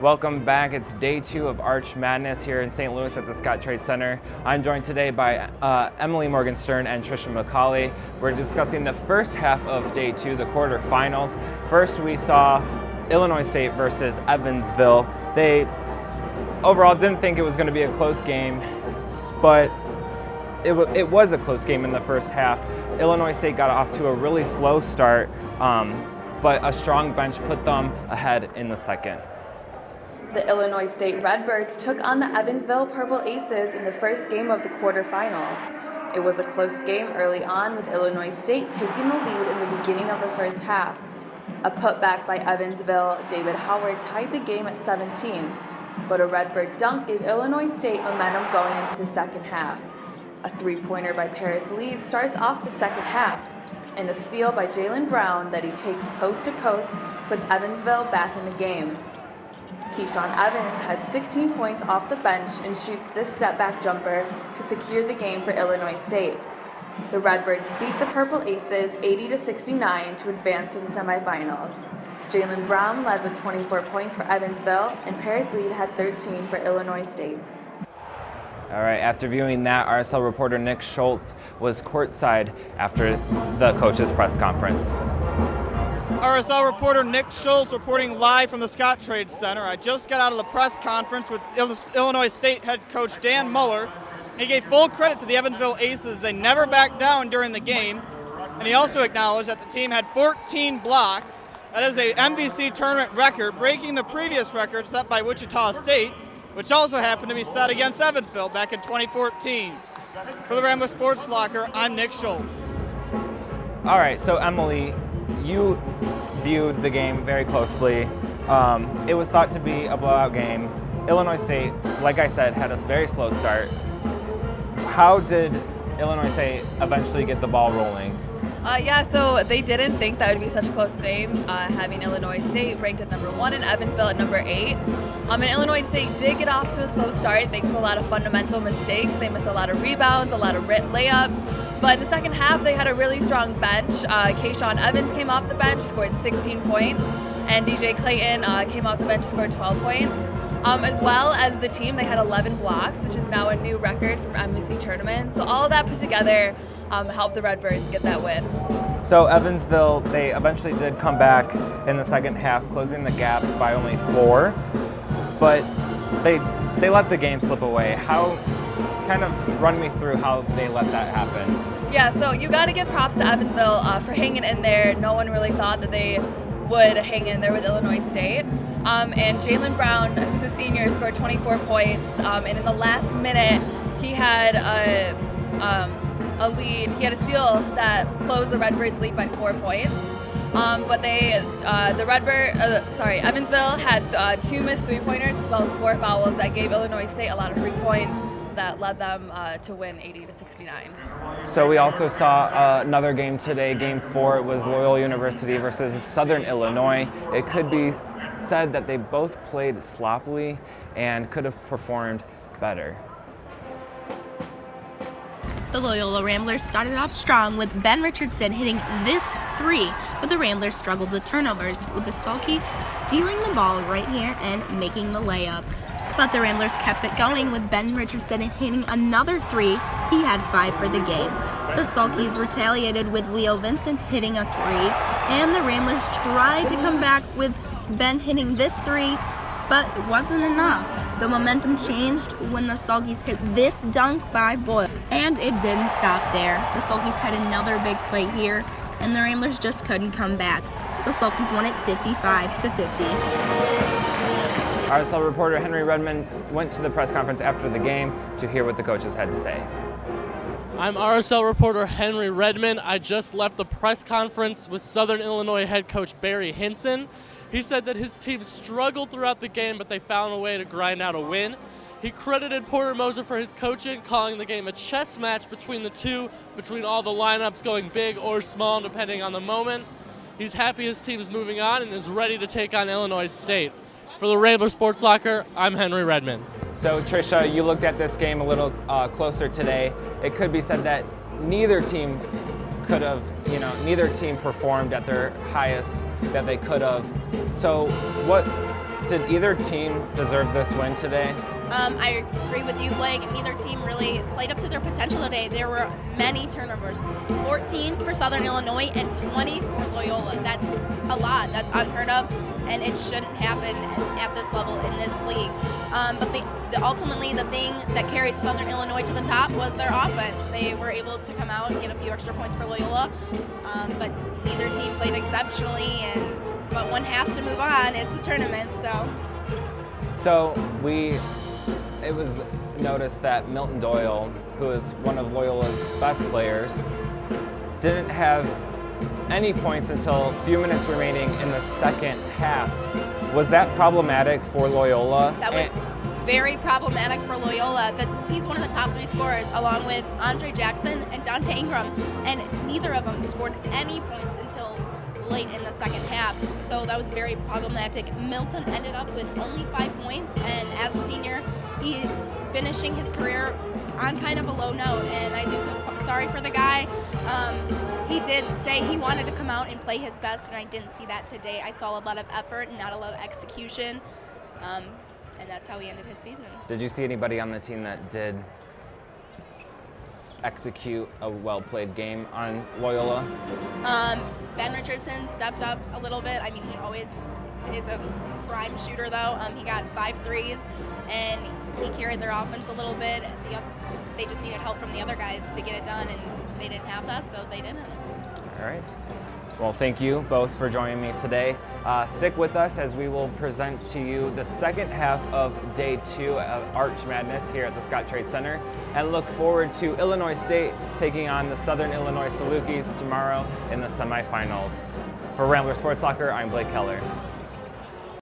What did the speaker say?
Welcome back. It's day 2 of Arch Madness here in St. Louis at the Scottrade Center. I'm joined today by Emily Morgenstern and Trisha McCauley. We're discussing the first half of day 2, the quarterfinals. First, we saw Illinois State versus Evansville. They overall didn't think it was going to be a close game, but it was a close game in the first half. Illinois State got off to a really slow start, but a strong bench put them ahead in the second. The Illinois State Redbirds took on the Evansville Purple Aces in the first game of the quarterfinals. It was a close game early on, with Illinois State taking the lead in the beginning of the first half. A putback by Evansville, David Howard, tied the game at 17, but a Redbird dunk gave Illinois State momentum going into the second half. A three-pointer by Paris Lead starts off the second half, and a steal by Jalen Brown that he takes coast to coast puts Evansville back in the game. Keyshawn Evans had 16 points off the bench and shoots this step-back jumper to secure the game for Illinois State. The Redbirds beat the Purple Aces 80-69 to advance to the semifinals. Jalen Brown led with 24 points for Evansville, and Paris Lead had 13 for Illinois State. All right, after viewing that, RSL reporter Nick Schultz was courtside after the coach's press conference. RSL reporter Nick Schultz reporting live from the Scottrade Center. I just got out of the press conference with Illinois State head coach Dan Muller. He gave full credit to the Evansville Aces. They never backed down during the game. And he also acknowledged that the team had 14 blocks. That is a MVC tournament record, breaking the previous record set by Wichita State, which also happened to be set against Evansville back in 2014. For the Rambler Sports Locker, I'm Nick Schultz. All right, so Emily, you viewed the game very closely. It was thought to be a blowout game. Illinois State, like I said, had a very slow start. How did Illinois State eventually get the ball rolling? So they didn't think that would be such a close game, having Illinois State ranked at number 1 and Evansville at number 8. And Illinois State did get off to a slow start thanks to a lot of fundamental mistakes. They missed a lot of rebounds, a lot of layups. But in the second half, they had a really strong bench. Keyshawn Evans came off the bench, scored 16 points, and DJ Clayton came off the bench, scored 12 points. As well as the team, they had 11 blocks, which is now a new record from MVC tournaments. So all of that put together helped the Redbirds get that win. So Evansville, they eventually did come back in the second half, closing the gap by only 4, but they let the game slip away. Kind of run me through how they let that happen. Yeah, so you got to give props to Evansville for hanging in there. No one really thought that they would hang in there with Illinois State. And Jalen Brown, who's a senior, scored 24 points. And in the last minute, he had a lead. He had a steal that closed the Redbirds' lead by 4 points. But Evansville had 2 missed three-pointers as well as 4 fouls that gave Illinois State a lot of free points that led them to win 80-69. So we also saw another game today, Game 4. It was Loyola University versus Southern Illinois. It could be said that they both played sloppily and could have performed better. The Loyola Ramblers started off strong with Ben Richardson hitting this 3, but the Ramblers struggled with turnovers, with the Sulky stealing the ball right here and making the layup. But the Ramblers kept it going with Ben Richardson hitting another 3. He had 5 for the game. The Sulkies retaliated with Leo Vincent hitting a 3, and the Ramblers tried to come back with Ben hitting this 3, but it wasn't enough. The momentum changed when the Sulkies hit this dunk by Boyle, and it didn't stop there. The Sulkies had another big play here, and the Ramblers just couldn't come back. The Sulkies won it 55-50. RSL reporter Henry Redmond went to the press conference after the game to hear what the coaches had to say. I'm RSL reporter Henry Redmond. I just left the press conference with Southern Illinois head coach Barry Hinson. He said that his team struggled throughout the game, but they found a way to grind out a win. He credited Porter Moser for his coaching, calling the game a chess match between the two, between all the lineups going big or small, depending on the moment. He's happy his team is moving on and is ready to take on Illinois State. For the Rambler Sports Locker, I'm Henry Redmond. So Trisha, you looked at this game a little closer today. It could be said that neither team performed at their highest that they could have. So Did either team deserve this win today? I agree with you, Blake. Neither team really played up to their potential today. There were many turnovers, 14 for Southern Illinois and 20 for Loyola. That's a lot. That's unheard of, and it shouldn't happen at this level in this league. But ultimately, the thing that carried Southern Illinois to the top was their offense. They were able to come out and get a few extra points for Loyola, but neither team played exceptionally. But one has to move on. It's a tournament, so. It was noticed that Milton Doyle, who is one of Loyola's best players, didn't have any points until a few minutes remaining in the second half. Was that problematic for Loyola? That was very problematic for Loyola. He's one of the top 3 scorers, along with Andre Jackson and Dante Ingram, and neither of them scored any points until late in the second half, so that was very problematic. Milton ended up with only 5 points, and as a senior, he's finishing his career on kind of a low note, and I do feel sorry for the guy. He did say he wanted to come out and play his best, and I didn't see that today. I saw a lot of effort and not a lot of execution, and that's how he ended his season. Did you see anybody on the team that did execute a well-played game on Loyola? Ben Richardson stepped up a little bit. I mean, he always is a prime shooter, though. He got 5 threes, and he carried their offense a little bit. They just needed help from the other guys to get it done, and they didn't have that, so they didn't. All right. Well, thank you both for joining me today. Stick with us as we will present to you the second half of Day 2 of Arch Madness here at the Scottrade Center, and look forward to Illinois State taking on the Southern Illinois Salukis tomorrow in the semifinals. For Rambler Sports Locker, I'm Blake Keller.